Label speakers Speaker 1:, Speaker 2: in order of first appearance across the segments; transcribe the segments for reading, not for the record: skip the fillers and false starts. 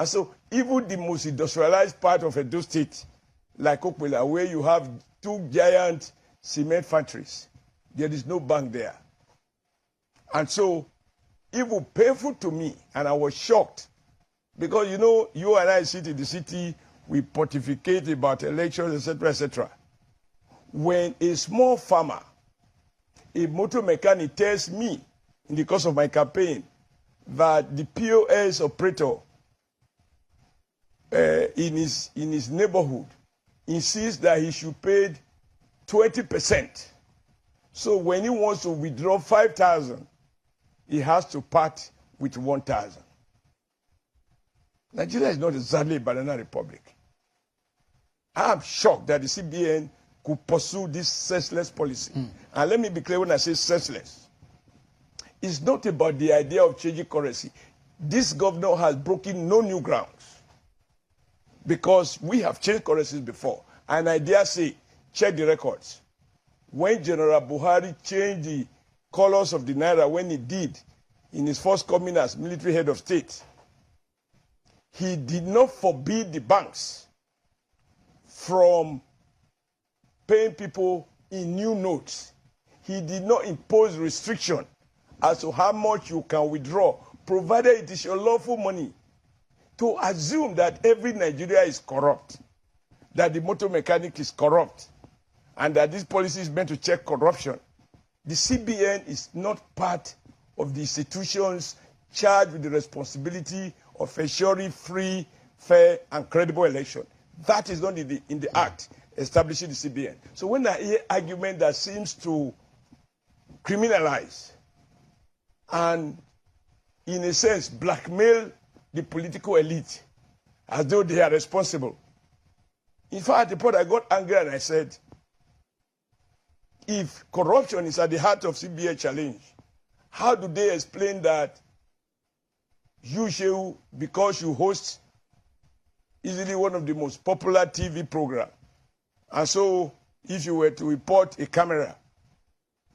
Speaker 1: And so even the most industrialized part of Edo State, like Okpela, where you have 2 giant cement factories, there is no bank there. And so it was painful to me, and I was shocked. Because, you know, you and I sit in the city, we pontificate about elections, etc., etc. When a small farmer, a motor mechanic tells me, in the course of my campaign, that the POS operator in his neighborhood insists that he should pay 20%. So when he wants to withdraw 5,000, he has to part with 1,000. Nigeria is not exactly a banana republic. I am shocked that the CBN could pursue this senseless policy. And let me be clear when I say senseless. It's not about the idea of changing currency. This governor has broken no new grounds. Because we have changed currencies before. And I dare say, check the records. When General Buhari changed the colors of the Naira, when he did, in his first coming as military head of state, he did not forbid the banks from paying people in new notes. He did not impose restriction as to how much you can withdraw, provided it is your lawful money. To assume that every Nigeria is corrupt, that the motor mechanic is corrupt, and that this policy is meant to check corruption, the CBN is not part of the institutions charged with the responsibility of ensuring free, fair, and credible election. That is not in the act establishing the CBN. So when I hear argument that seems to criminalize and, in a sense, blackmail the political elite as though they are responsible. In fact, at the point I got angry and I said, if corruption is at the heart of CBN challenge, how do they explain that you, Shehu, because you host easily one of the most popular TV programs, and so if you were to report a camera,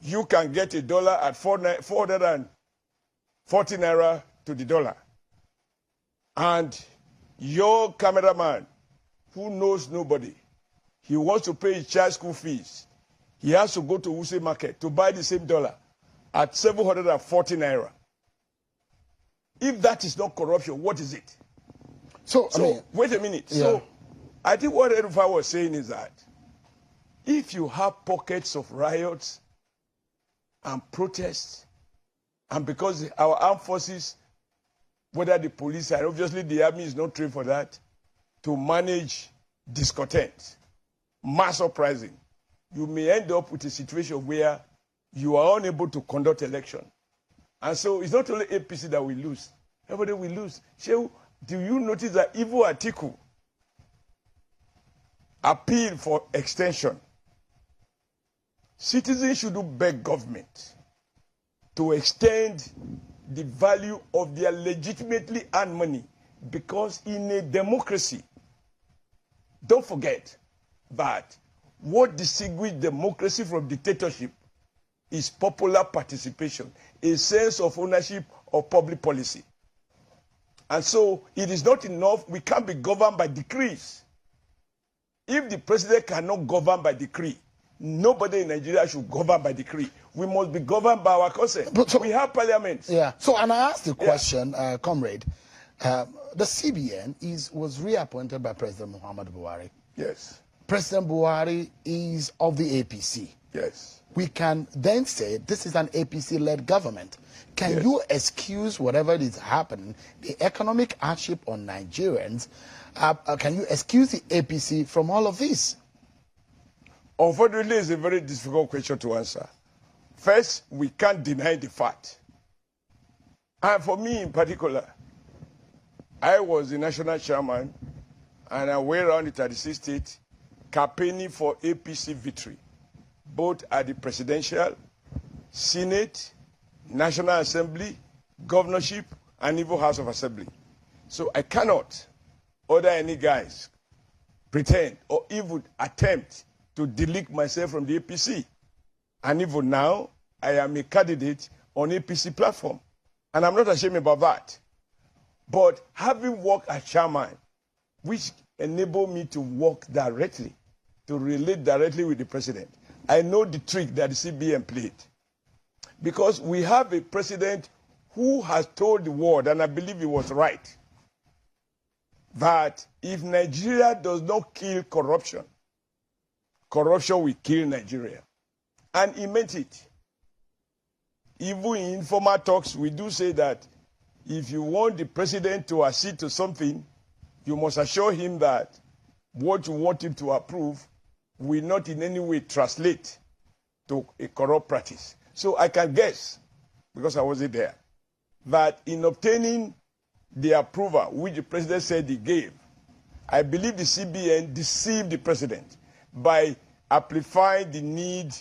Speaker 1: you can get $1 at 440 Naira to the dollar. And your cameraman, who knows nobody, he wants to pay his child school fees. He has to go to Wuse Market to buy the same dollar at 740 Naira. If that is not corruption, what is it? So I mean, wait a minute. Yeah. So I think what Erufai was saying is that if you have pockets of riots and protests, and because our armed forces, whether the police and obviously the army is not trained for that, to manage discontent, mass uprising, you may end up with a situation where you are unable to conduct election. And so it's not only APC that will lose. Everybody will lose. Shehu, do you notice that Ivo Atiku appealed for extension? Citizens shouldn't beg government to extend the value of their legitimately earned money, because in a democracy, don't forget that what distinguishes democracy from dictatorship is popular participation, a sense of ownership of public policy. And so it is not enough, we can't be governed by decrees. If the president cannot govern by decree, nobody in Nigeria should govern by decree. We must be governed by our consent. So, we have parliaments.
Speaker 2: Yeah. So, and I asked the question, comrade, the CBN was reappointed by President Muhammadu Buhari.
Speaker 1: Yes.
Speaker 2: President Buhari is of the APC.
Speaker 1: Yes.
Speaker 2: We can then say this is an APC-led government. Can you excuse whatever is happening, the economic hardship on Nigerians, can you excuse the APC from all of this?
Speaker 1: Unfortunately, it's a very difficult question to answer. First, we can't deny the fact. And for me in particular, I was the national chairman, and I went around the 36 states campaigning for APC victory, both at the presidential, Senate, National Assembly, governorship, and even House of Assembly. So I cannot order any guys pretend or even attempt to delete myself from the APC. And even now, I am a candidate on APC platform. And I'm not ashamed about that. But having worked as chairman, which enabled me to work directly, to relate directly with the president, I know the trick that the CBN played. Because we have a president who has told the world, and I believe he was right, that if Nigeria does not kill corruption, corruption will kill Nigeria. And he meant it. Even in informal talks, we do say that if you want the president to accede to something, you must assure him that what you want him to approve will not in any way translate to a corrupt practice. So I can guess, because I wasn't there, that in obtaining the approval which the president said he gave, I believe the CBN deceived the president by amplifying the need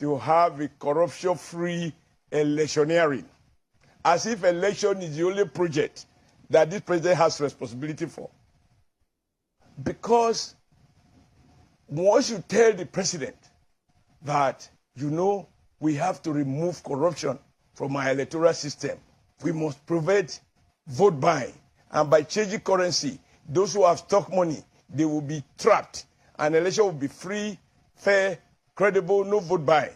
Speaker 1: to have a corruption-free electioneering, as if election is the only project that this president has responsibility for. Because once you tell the president that, you know, we have to remove corruption from our electoral system, we must prevent vote buying, and by changing currency, those who have stock money, they will be trapped, and election will be free, fair, credible, no vote buying.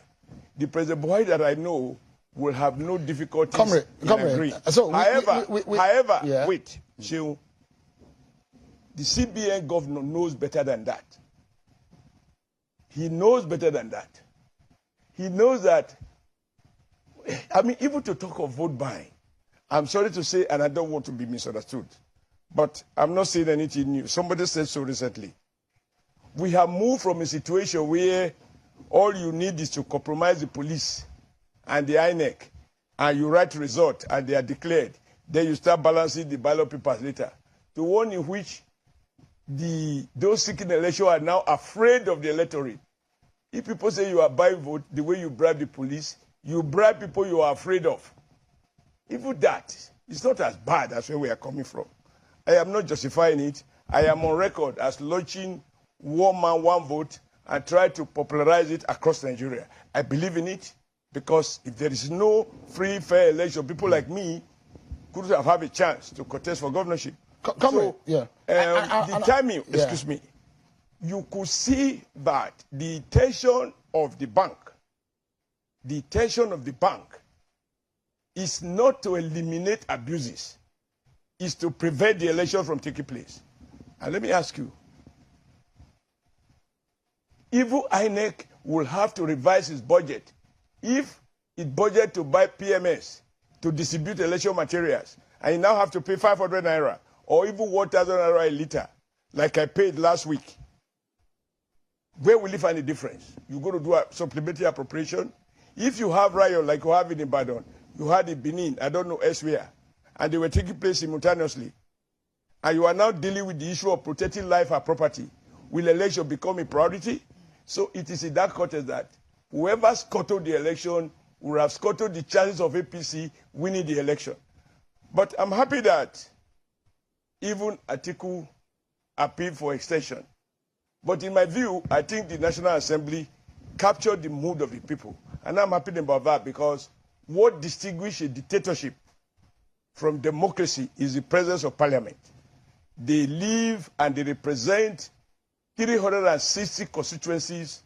Speaker 1: The President Buhari that I know will have no difficulties in agreeing.
Speaker 2: So
Speaker 1: however,
Speaker 2: yeah.
Speaker 1: wait, Shehu, the CBN governor knows better than that. He knows better than that. He knows that, I mean, even to talk of vote buying, I'm sorry to say, and I don't want to be misunderstood, but I'm not saying anything new. Somebody said so recently. We have moved from a situation where all you need is to compromise the police and the INEC, and you write result, and they are declared. Then you start balancing the ballot papers later, to one in which those seeking election are now afraid of the electorate. If people say you are buying vote the way you bribe the police, you bribe people you are afraid of. Even that, it's not as bad as where we are coming from. I am not justifying it. I am on record as launching one man, one vote, and try to popularize it across Nigeria. I believe in it because if there is no free, fair election, people like me could have had a chance to contest for governorship.
Speaker 2: The
Speaker 1: timing, excuse me, you could see that the intention of the bank is not to eliminate abuses, is to prevent the election from taking place. And let me ask you, even INEC will have to revise its budget if it budget to buy PMS to distribute election materials, and you now have to pay 500 Naira or even 1,000 Naira a liter, like I paid last week. Where will you find the difference? You go to do a supplementary appropriation. If you have riot like you have in Ibadan, you had in Benin, I don't know elsewhere, and they were taking place simultaneously, and you are now dealing with the issue of protecting life and property, will election become a priority? So it is in that context that whoever scuttled the election will have scuttled the chances of APC winning the election. But I'm happy that even Atiku appealed for extension. But in my view, I think the National Assembly captured the mood of the people. And I'm happy about that because what distinguishes a dictatorship from democracy is the presence of parliament. They live and they represent 360 constituencies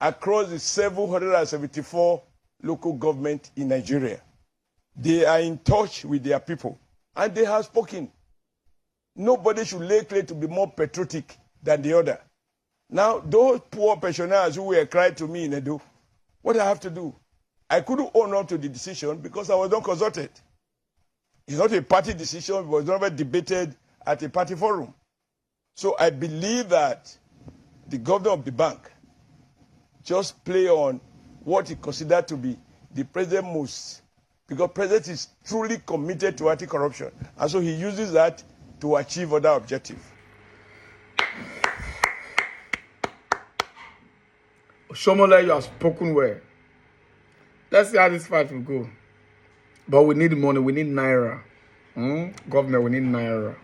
Speaker 1: across the 774 local government in Nigeria. They are in touch with their people, and they have spoken. Nobody should lay claim to be more patriotic than the other. Now, those poor pensioners who were crying to me in Edo, what I have to do? I couldn't own up to the decision because I was not consulted. It's not a party decision. It was never debated at a party forum. So I believe that the governor of the bank just play on what he considered to be the president most, because president is truly committed to anti-corruption. And so he uses that to achieve other objectives.
Speaker 2: Oshomole, you have spoken well. Let's see how this fight will go. But we need money. We need Naira. Governor, we need Naira.